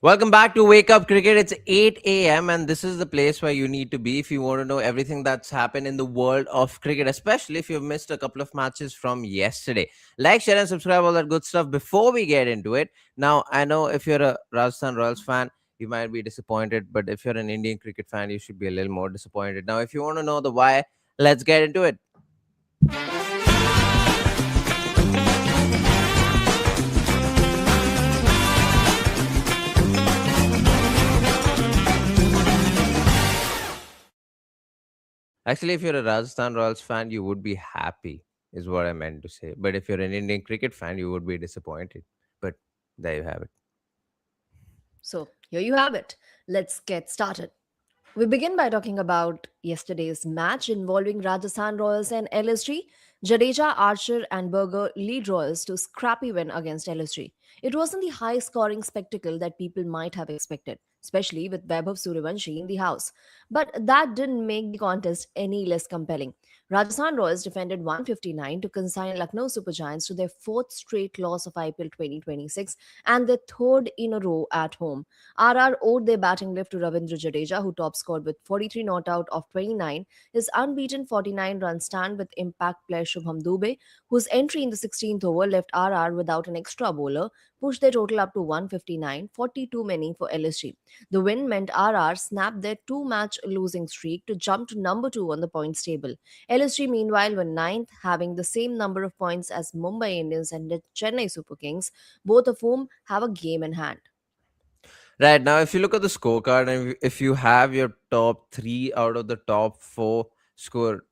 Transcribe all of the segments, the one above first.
Welcome back to Wake Up Cricket. It's 8 a.m. and this is the place where you need to be if you want to know everything that's happened in the world of cricket, especially if you've missed a couple of matches from yesterday. Like, share, and subscribe, all that good stuff before we get into it. Now, I know if you're a Rajasthan Royals fan, you might be disappointed, but if you're an Indian cricket fan, you should be a little more disappointed. Now, if you want to know the why, let's get into it. Actually, if you're a Rajasthan Royals fan, you would be happy, is what I meant to say. But if you're an Indian cricket fan, you would be disappointed. But there you have it. So, here you have it. Let's get started. We begin by talking about yesterday's match involving Rajasthan Royals and LSG. Jadeja, Archer, and Berger lead Royals to scrappy win against LSG. It wasn't the high scoring spectacle that people might have expected, especially with Vaibhav Suryavanshi in the house. But that didn't make the contest any less compelling. Rajasthan Royals defended 159 to consign Lucknow Super Giants to their fourth straight loss of IPL 2026 and their third in a row at home. RR owed their batting lift to Ravindra Jadeja, who top scored with 43 not out of 29. His unbeaten 49-run stand with impact player Shubham Dubey, whose entry in the 16th over left RR without an extra bowler, pushed their total up to 159, 42 many for LSG. The win meant RR snapped their two-match losing streak to jump to number 2 on the points table. LSG, meanwhile, were ninth, having the same number of points as Mumbai Indians and the Chennai Super Kings, both of whom have a game in hand. Right now, if you look at the scorecard and if you have your top three out of the top four score,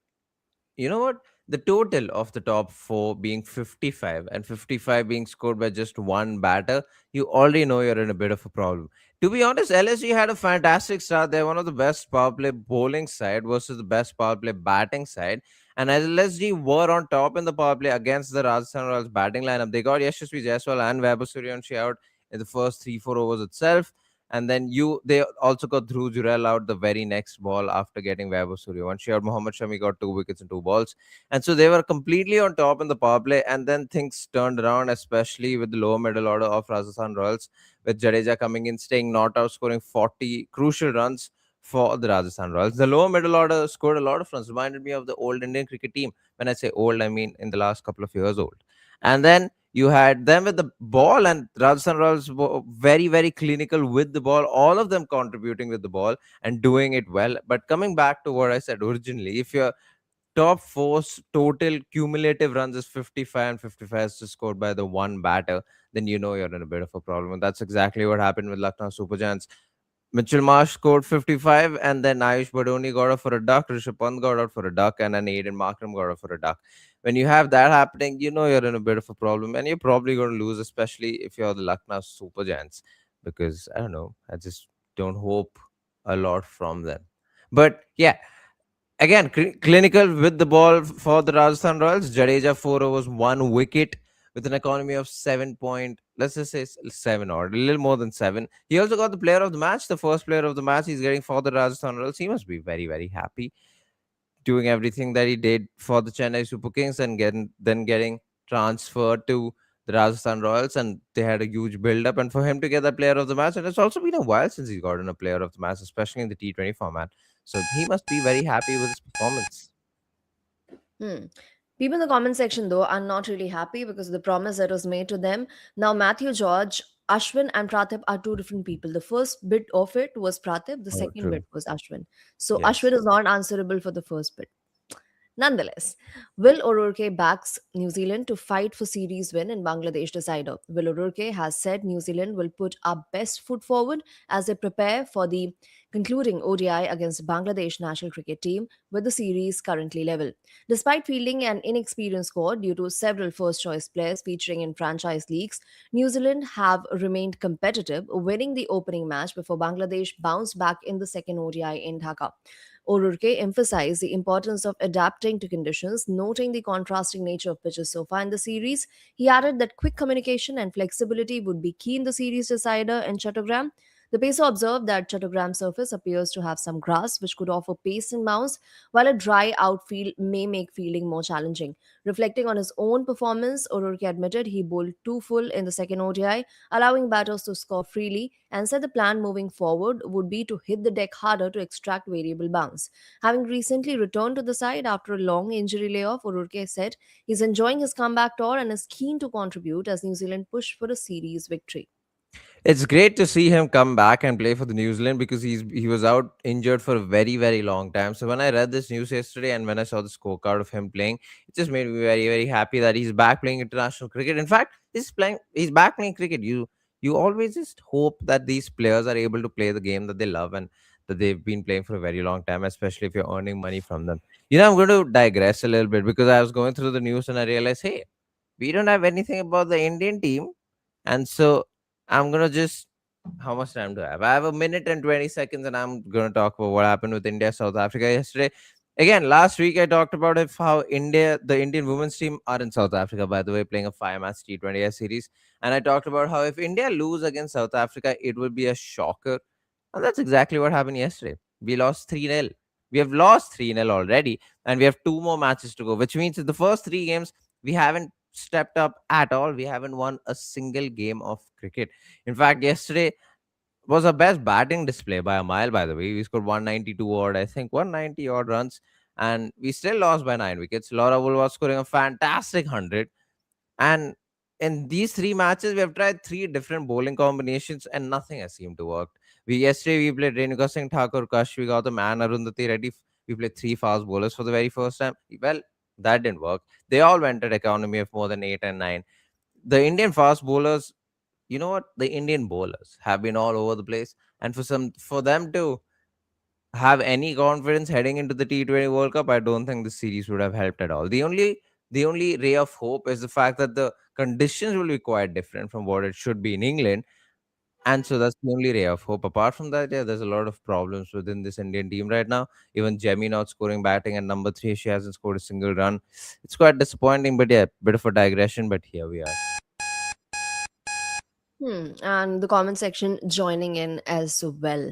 you know what? The total of the top four being 55 and 55 being scored by just one batter, you already know you're in a bit of a problem. To be honest, LSG had a fantastic start. They're one of the best power play bowling side versus the best power play batting side. And LSG were on top in the power play against the Rajasthan Royals batting lineup. They got Yashasvi Jaiswal and Vaibhav Suryavanshi out in the first 3-4 overs itself. And then they also got Dhruv Jurel out the very next ball after getting Vaibhav Suryavanshi out. Mohammad Shami got 2 wickets and 2 balls. And so they were completely on top in the power play. And then things turned around, especially with the lower middle order of Rajasthan Royals, with Jadeja coming in, staying not out, scoring 40 crucial runs for the Rajasthan Royals. The lower middle order scored a lot of runs, reminded me of the old Indian cricket team. When I say old, I mean in the last couple of years old. And then you had them with the ball, and Rajasthan Royals were very, very clinical with the ball, all of them contributing with the ball and doing it well. But coming back to what I said originally, if your top four total cumulative runs is 55 and 55 is just scored by the one batter, then you know you're in a bit of a problem. And that's exactly what happened with Lucknow Super Giants. Mitchell Marsh scored 55, and then Ayush Badoni got out for a duck, Rishabh Pant got out for a duck, and then Aiden Markram got out for a duck. When you have that happening, you know you're in a bit of a problem, and you're probably going to lose, especially if you're the Lucknow Super Giants, because I don't know, I just don't hope a lot from them. But yeah, again, clinical with the ball for the Rajasthan Royals. Jadeja 4 overs, 1 wicket with an economy of 7 point. Let's just say 7 or a little more than 7. He also got the player of the match, the first player of the match he's getting for the Rajasthan Royals. He must be very, very happy doing everything that he did for the Chennai Super Kings and getting transferred to the Rajasthan Royals, and they had a huge build up. And for him to get that player of the match, and it's also been a while since he's gotten a player of the match, especially in the T20 format. So he must be very happy with his performance. Hmm. People in the comment section, though, are not really happy because of the promise that was made to them. Now, Matthew George, Ashwin, and Praatibh are two different people. The first bit of it was Praatibh, the Oh, second bit true. was Ashwin. So, Yes. Ashwin is not answerable for the first bit. Nonetheless, Will O'Rourke backs New Zealand to fight for series win in Bangladesh decider. Will O'Rourke has said New Zealand will put our best foot forward as they prepare for the concluding ODI against Bangladesh national cricket team with the series currently level. Despite fielding an inexperienced squad due to several first choice players featuring in franchise leagues, New Zealand have remained competitive, winning the opening match before Bangladesh bounced back in the second ODI in Dhaka. O'Rourke emphasized the importance of adapting to conditions, noting the contrasting nature of pitches so far in the series. He added that quick communication and flexibility would be key in the series decider in Chattogram. The pacer observed that Chattogram surface appears to have some grass, which could offer pace and bounce, while a dry outfield may make fielding more challenging. Reflecting on his own performance, O'Rourke admitted he bowled too full in the second ODI, allowing batters to score freely, and said the plan moving forward would be to hit the deck harder to extract variable bounce. Having recently returned to the side after a long injury layoff, O'Rourke said he's enjoying his comeback tour and is keen to contribute as New Zealand push for a series victory. It's great to see him come back and play for the New Zealand because he was out injured for a very long time. So when I read this news yesterday and when I saw the scorecard of him playing, it just made me very happy that he's back playing international cricket. In fact, he's back playing cricket. You always just hope that these players are able to play the game that they love and that they've been playing for a very long time, especially if you're earning money from them. I'm going to digress a little bit because I was going through the news and I realized, hey, we don't have anything about the Indian team, and so I'm gonna just, how much time do I have? I have a minute and 20 seconds, and I'm gonna talk about what happened with India South Africa yesterday. Again, last week I talked about if how the Indian women's team are in South Africa, by the way, playing a 5 match T20I series, and I talked about how if India lose against South Africa, it would be a shocker, and that's exactly what happened yesterday. We lost 3-0. We have lost 3-0 already, and we have two more matches to go, which means in the first three games we haven't stepped up at all. We haven't won a single game of cricket. In fact, yesterday was our best batting display by a mile, by the way. We scored 192 odd, I think 190 odd runs, and we still lost by 9 wickets. Laura Wool was scoring a fantastic 100. And in these three matches, we have tried three different bowling combinations and nothing has seemed to work. Yesterday we played Renuka Singh Thakur, Kashvi Gautam, and Arundhati Reddy. We played three fast bowlers for the very first time. Well, that didn't work. They all went at economy of more than 8 and 9. The Indian fast bowlers, you know what? The Indian bowlers have been all over the place, and for them to have any confidence heading into the T20 World Cup, I don't think this series would have helped at all. The only ray of hope is the fact that the conditions will be quite different from what it should be in England. And so that's the only ray of hope. Apart from that, yeah, there's a lot of problems within this Indian team right now. Even Jemmy not scoring batting at number three, she hasn't scored a single run. It's quite disappointing, but yeah, bit of a digression, but here we are. And the comment section joining in as well.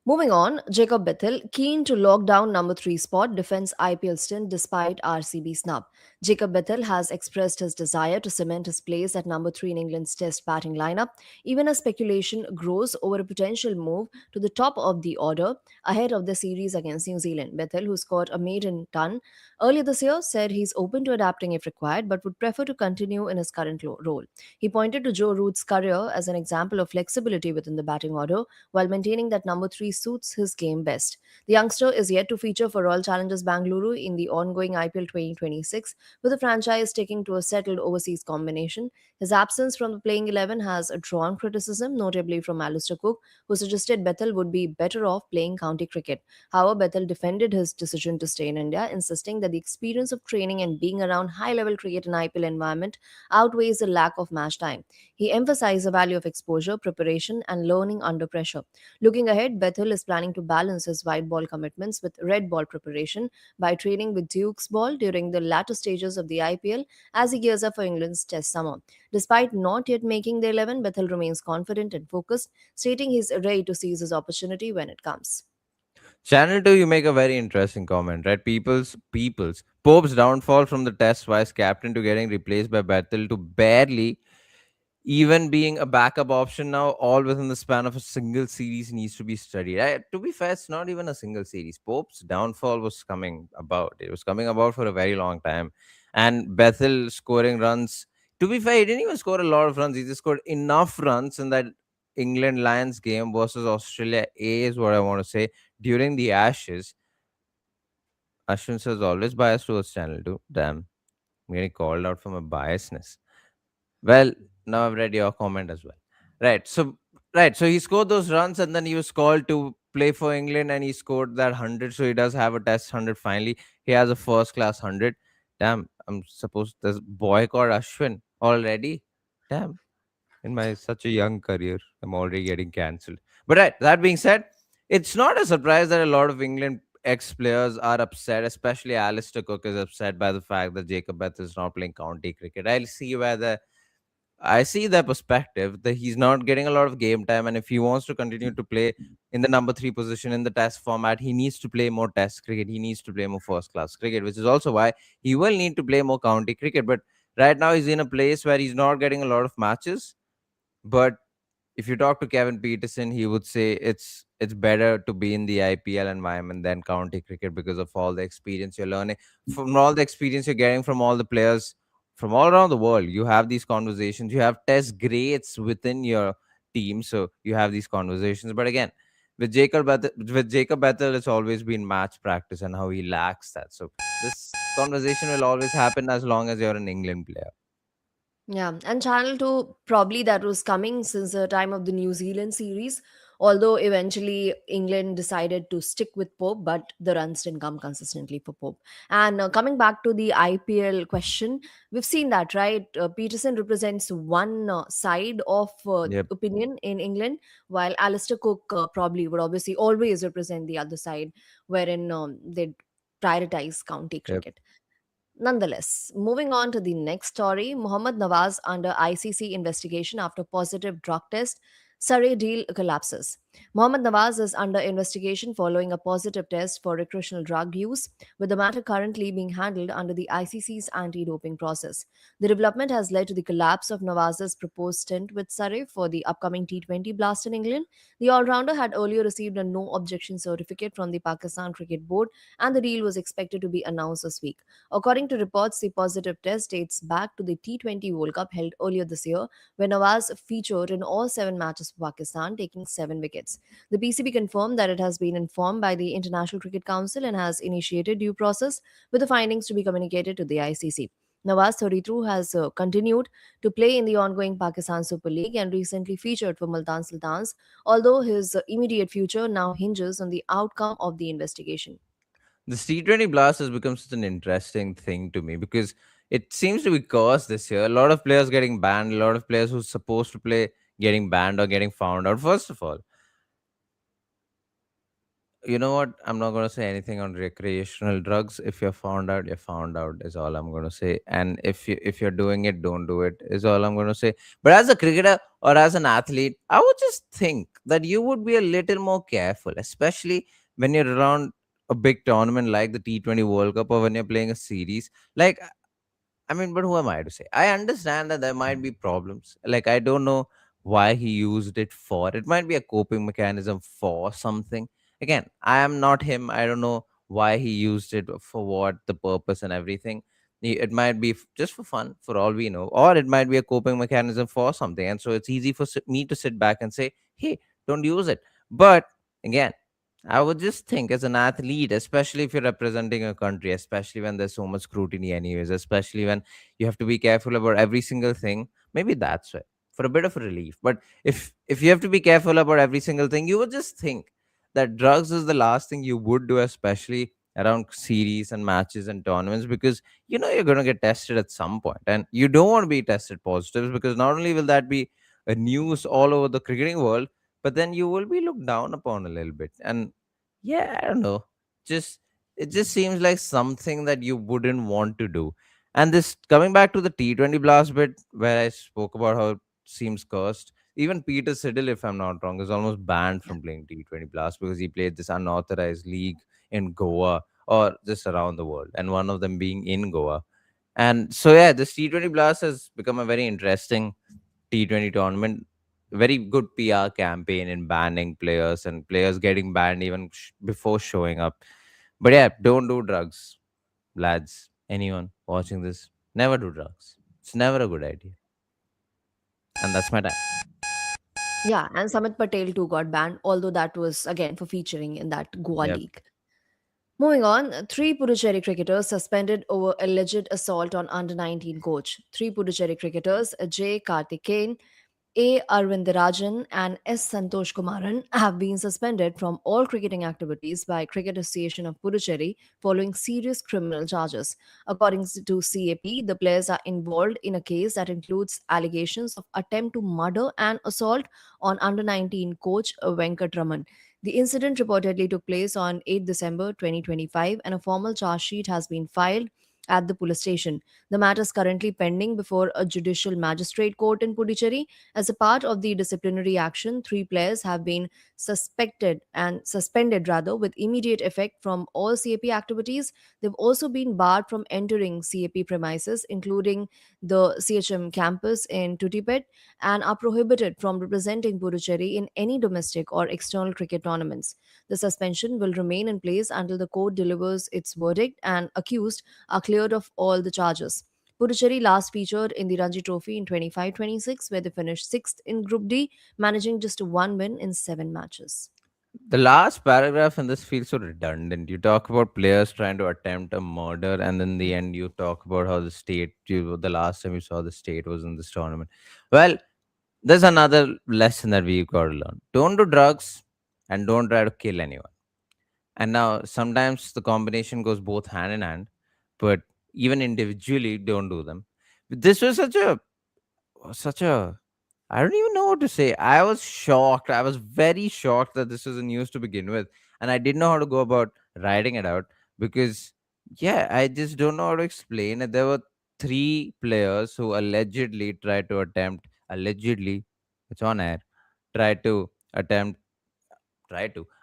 Moving on, Jacob Bethel, keen to lock down number 3 spot, defends IPL stint despite RCB snub. Jacob Bethel has expressed his desire to cement his place at number 3 in England's test batting lineup, even as speculation grows over a potential move to the top of the order ahead of the series against New Zealand. Bethel, who scored a maiden ton earlier this year, said he's open to adapting if required, but would prefer to continue in his current role. He pointed to Joe Root's career as an example of flexibility within the batting order, while maintaining that number 3 suits his game best. The youngster is yet to feature for Royal Challengers Bangalore in the ongoing IPL 2026, with the franchise sticking to a settled overseas combination. His absence from the playing 11 has drawn criticism, notably from Alistair Cook, who suggested Bethel would be better off playing county cricket. However, Bethel defended his decision to stay in India, insisting that the experience of training and being around high level cricket in IPL environment outweighs the lack of match time. He emphasized the value of exposure, preparation, and learning under pressure. Looking ahead, Bethel is planning to balance his white ball commitments with red ball preparation by training with Duke's ball during the latter stages of the IPL as he gears up for England's Test summer. Despite not yet making the 11, Bethel remains confident and focused, stating he's ready to seize his opportunity when it comes. Channel 2, you make a very interesting comment, right? People's Pope's downfall from the test vice captain to getting replaced by Bethel to barely even being a backup option now, all within the span of a single series, needs to be studied. To be fair, it's not even a single series. Pope's downfall was coming about. It was coming about for a very long time. And Bethel scoring runs. To be fair, he didn't even score a lot of runs. He just scored enough runs in that England Lions game versus Australia A, is what I want to say, during the Ashes. Ashwin says always biased towards Channel 2. Damn, I'm getting called out for my biasness. Well, now I've read your comment as well. Right. So he scored those runs and then he was called to play for England and he scored that 100. So he does have a test 100 finally. He has a first class 100. Damn, I'm supposed there's boycott Ashwin already. Damn, in my such a young career, I'm already getting cancelled. But right, that being said, it's not a surprise that a lot of England ex players are upset, especially Alistair Cook is upset by the fact that Jacob Beth is not playing county cricket. I'll see whether I see that perspective that he's not getting a lot of game time, and if he wants to continue to play in the number three position in the test format, he needs to play more test cricket. He needs to play more first class cricket, which is also why he will need to play more county cricket. But right now, he's in a place where he's not getting a lot of matches. But if you talk to Kevin Peterson, he would say it's better to be in the IPL environment than county cricket because of all the experience you're learning from all the experience you're getting from all the players from all around the world. You have these conversations. You have test greats within your team, so you have these conversations. But again, with Jacob Bethel, it's always been match practice and how he lacks that. So this conversation will always happen as long as you're an England player. Yeah, and Channel 2, probably that was coming since the time of the New Zealand series, although eventually England decided to stick with Pope, but the runs didn't come consistently for Pope. And coming back to the IPL question, we've seen that, right? Peterson represents one side of Yep, opinion in England, while Alistair Cook probably would obviously always represent the other side, wherein they prioritize county yep. cricket. Nonetheless, moving on to the next story, Mohammad Nawaz under ICC investigation after positive drug test. Surrey deal collapses. Mohammad Nawaz is under investigation following a positive test for recreational drug use, with the matter currently being handled under the ICC's anti doping process. The development has led to the collapse of Nawaz's proposed stint with Surrey for the upcoming T20 Blast in England. The all rounder had earlier received a no objection certificate from the Pakistan Cricket Board, and the deal was expected to be announced this week. According to reports, the positive test dates back to the T20 World Cup held earlier this year, where Nawaz featured in all seven matches for Pakistan, taking seven wickets. The PCB confirmed that it has been informed by the International Cricket Council and has initiated due process, with the findings to be communicated to the ICC. Nawaz 32 has continued to play in the ongoing Pakistan Super League and recently featured for Multan Sultans, although his immediate future now hinges on the outcome of the investigation. This T20 Blast has become such an interesting thing to me because it seems to be cursed this year. A lot of players getting banned, a lot of players who's supposed to play getting banned or getting found out. First of all, you know what? I'm not going to say anything on recreational drugs. If you're found out, you're found out is all I'm going to say. And if you're doing it, don't do it is all I'm going to say. But as a cricketer or as an athlete, I would just think that you would be a little more careful, especially when you're around a big tournament like the T20 World Cup or when you're playing a series. Like I mean, but who am I to say? I understand that there might be problems. Like, I don't know why he used it for. It might be a coping mechanism for something. Again, I am not him. I don't know why he used it for what, the purpose, and everything. It might be just for fun, for all we know, or it might be a coping mechanism for something. And so it's easy for me to sit back and say, hey, don't use it. But again, I would just think as an athlete, especially if you're representing a country, especially when there's so much scrutiny, anyways, especially when you have to be careful about every single thing. Maybe that's it for a bit of a relief. But if you have to be careful about every single thing, you would just think that drugs is the last thing you would do, especially around series and matches and tournaments, because you know you're going to get tested at some point, and you don't want to be tested positives because not only will that be a news all over the cricketing world, but then you will be looked down upon a little bit. And yeah, I don't know. Just it just seems like something that you wouldn't want to do. And this coming back to the T20 Blast bit where I spoke about how it seems cursed. Even Peter Siddle, if I'm not wrong, is almost banned from playing T20 Blast because he played this unauthorized league in Goa or just around the world, and one of them being in Goa. And so yeah, this T20 Blast has become a very interesting T20 tournament. Very good PR campaign in banning players and players getting banned even before showing up. But yeah, don't do drugs, lads. Anyone watching this, never do drugs. It's never a good idea. And that's my time. Yeah, and Samit Patel too got banned, although that was again for featuring in that Goa Yep. league. Moving on, three Puducherry cricketers suspended over alleged assault on under 19 coach. Three Puducherry cricketers, J. Karthikeyan, A. Arvindarajan, and S. Santosh Kumaran, have been suspended from all cricketing activities by Cricket Association of Puducherry following serious criminal charges. According to CAP, the players are involved in a case that includes allegations of attempt to murder and assault on under 19 coach Venkat Raman. The incident reportedly took place on 8 December 2025, and a formal charge sheet has been filed at the police station. The matter is currently pending before a judicial magistrate court in Puducherry. As a part of the disciplinary action, three players have been suspended rather with immediate effect from all CAP activities. They've also been barred from entering CAP premises, including the CHM campus in Tutipet, and are prohibited from representing Puducherry in any domestic or external cricket tournaments. The suspension will remain in place until the court delivers its verdict and accused are cleared of all the charges. Puducherry last featured in the Ranji Trophy in 25-26, where they finished 6th in Group D, managing just one win in 7 matches. The last paragraph in this feels so redundant. You talk about players trying to attempt a murder, and then the end you talk about how the state, the last time you saw the state was in this tournament. Well, there's another lesson that we've got to learn. Don't do drugs and don't try to kill anyone. And now sometimes the combination goes both hand in hand, but even individually, don't do them. This was such a I don't even know what to say. I was shocked. I was very shocked that this was a news to begin with, and I didn't know how to go about writing it out because, yeah, I just don't know how to explain it. There were three players who allegedly tried to attempt, allegedly, it's on air, tried to attempt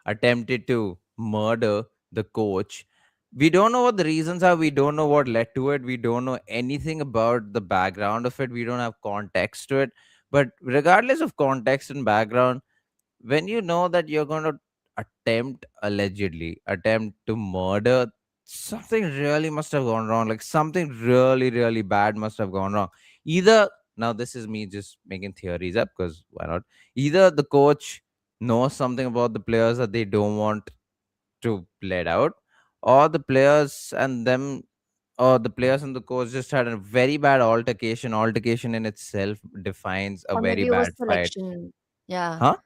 attempted to murder the coach. We don't know what the reasons are. We don't know what led to it. We don't know anything about the background of it. We don't have context to it. But regardless of context and background, when you know that you're going to attempt to murder, something really must have gone wrong. Like something really, really bad must have gone wrong. Either, now this is me just making theories up because why not? Either the coach knows something about the players that they don't want to let out, or the players and the coach just had a very bad altercation in itself defines a Or very maybe over bad fight. selection. Yeah, Huh?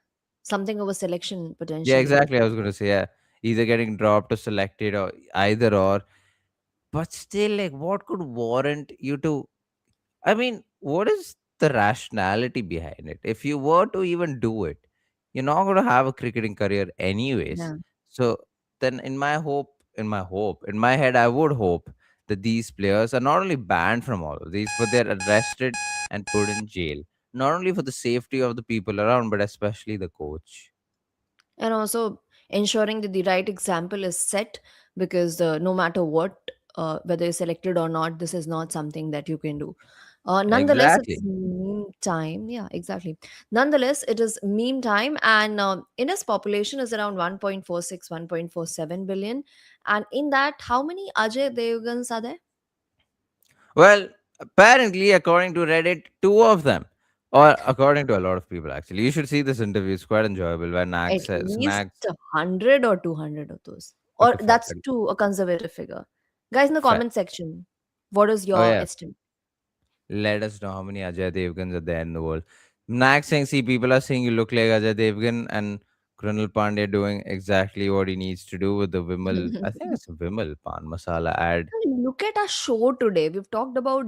something over selection Yeah, potentially. exactly. I was going to say, yeah, either getting dropped or selected, or either or. But still, like, what could warrant you to? I mean, what is the rationality behind it? If you were to even do it, you're not going to have a cricketing career anyways. Yeah. So then, in my head, I would hope that these players are not only banned from all of these, but they're arrested and put in jail. Not only for the safety of the people around, but especially the coach. And also ensuring that the right example is set, because no matter what, whether you're selected or not, this is not something that you can do. Nonetheless, it's Exactly. meme time. Yeah, exactly. Nonetheless, it is meme time, and India's population is around 1.46, 1.47 billion. And in that, how many Ajay Devgans are there? Well, apparently, according to Reddit, two of them, or according to a lot of people, actually, you should see this interview. It's quite enjoyable. Where At least Nags, 100 or 200 of those. Or okay, fair, that's too a conservative figure. Guys, in the fair. comment section, what is Oh your yeah, estimate? let us know how many Ajay Devgans are there in the world. Nags saying, see, people are saying you look like Ajay Devgan, and Krunal Pandey doing exactly what he needs to do with the Vimal. I think it's a Vimal Pan Masala ad. Look at our show today. We've talked about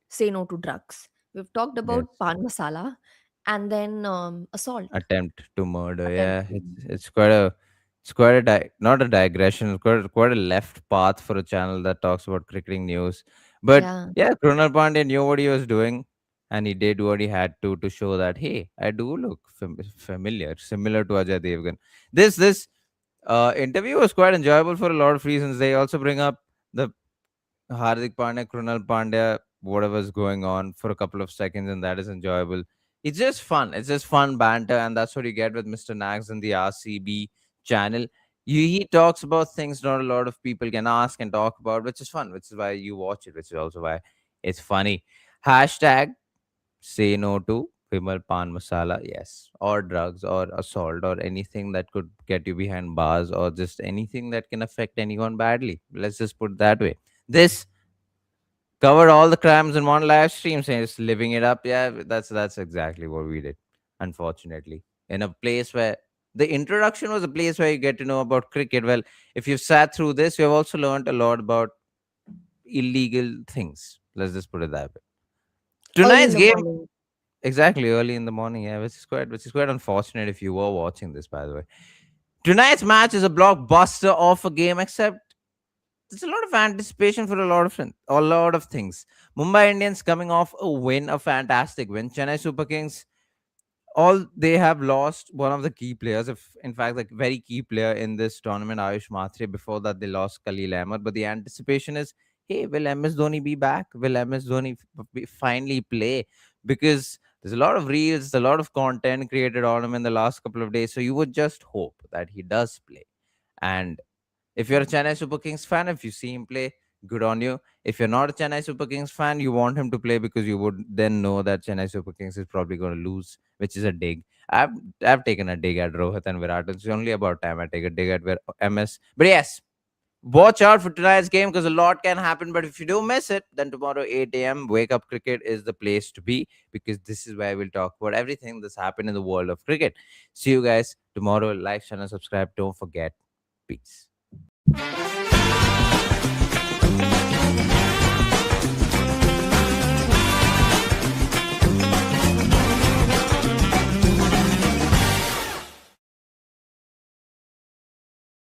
say no to drugs. We've talked about Yes. pan masala and then assault Attempt to murder. attempt. Yeah, it's quite a not a digression. It's quite a left path for a channel that talks about cricketing news. But Yeah. yeah, Krunal Pandey knew what he was doing, and he did what he had to show that hey, I do look familiar, similar to Ajay Devgan. This interview was quite enjoyable for a lot of reasons. They also bring up the Hardik Pandya, Krunal Pandya, whatever's going on for a couple of seconds, and that is enjoyable. It's just fun. It's just fun banter, and that's what you get with Mr. Nags and the RCB channel. He talks about things not a lot of people can ask and talk about, which is fun, which is why you watch it, which is also why it's funny. Hashtag say no to Vimal Pan Masala, yes, or drugs, or assault, or anything that could get you behind bars, or just anything that can affect anyone badly. Let's just put it that way. This covered all the crimes in one live stream, saying it's living it up. Yeah, that's exactly what we did. Unfortunately, in a place where the introduction was a place where you get to know about cricket. Well, if you've sat through this, you've also learned a lot about illegal things. Let's just put it that way. Early in Tonight's the game, morning. exactly early in the morning. Yeah, which is quite unfortunate if you were watching this. By the way, tonight's match is a blockbuster of a game, except there's a lot of anticipation for a lot of things. Mumbai Indians coming off a win, a fantastic win. Chennai Super Kings, all they have lost one of the key players, if in fact the very key player in this tournament, Ayush Matre. Before that, they lost Khalil Ahmed. But the anticipation is, hey, will MS Dhoni be back? Will MS Dhoni finally play? Because there's a lot of reels, a lot of content created on him in the last couple of days. So you would just hope that he does play. And if you're a Chennai Super Kings fan, if you see him play, good on you. If you're not a Chennai Super Kings fan, you want him to play because you would then know that Chennai Super Kings is probably going to lose, which is a dig. I've I've taken a dig at Rohit and Virat. It's only about time I take a dig at MS. But yes, watch out for tonight's game because a lot can happen. But if you do miss it, then tomorrow 8 a.m. Wake Up Cricket is the place to be, because this is where we'll talk about everything that's happened in the world of cricket. See you guys tomorrow. Like, channel, subscribe. Don't forget. Peace.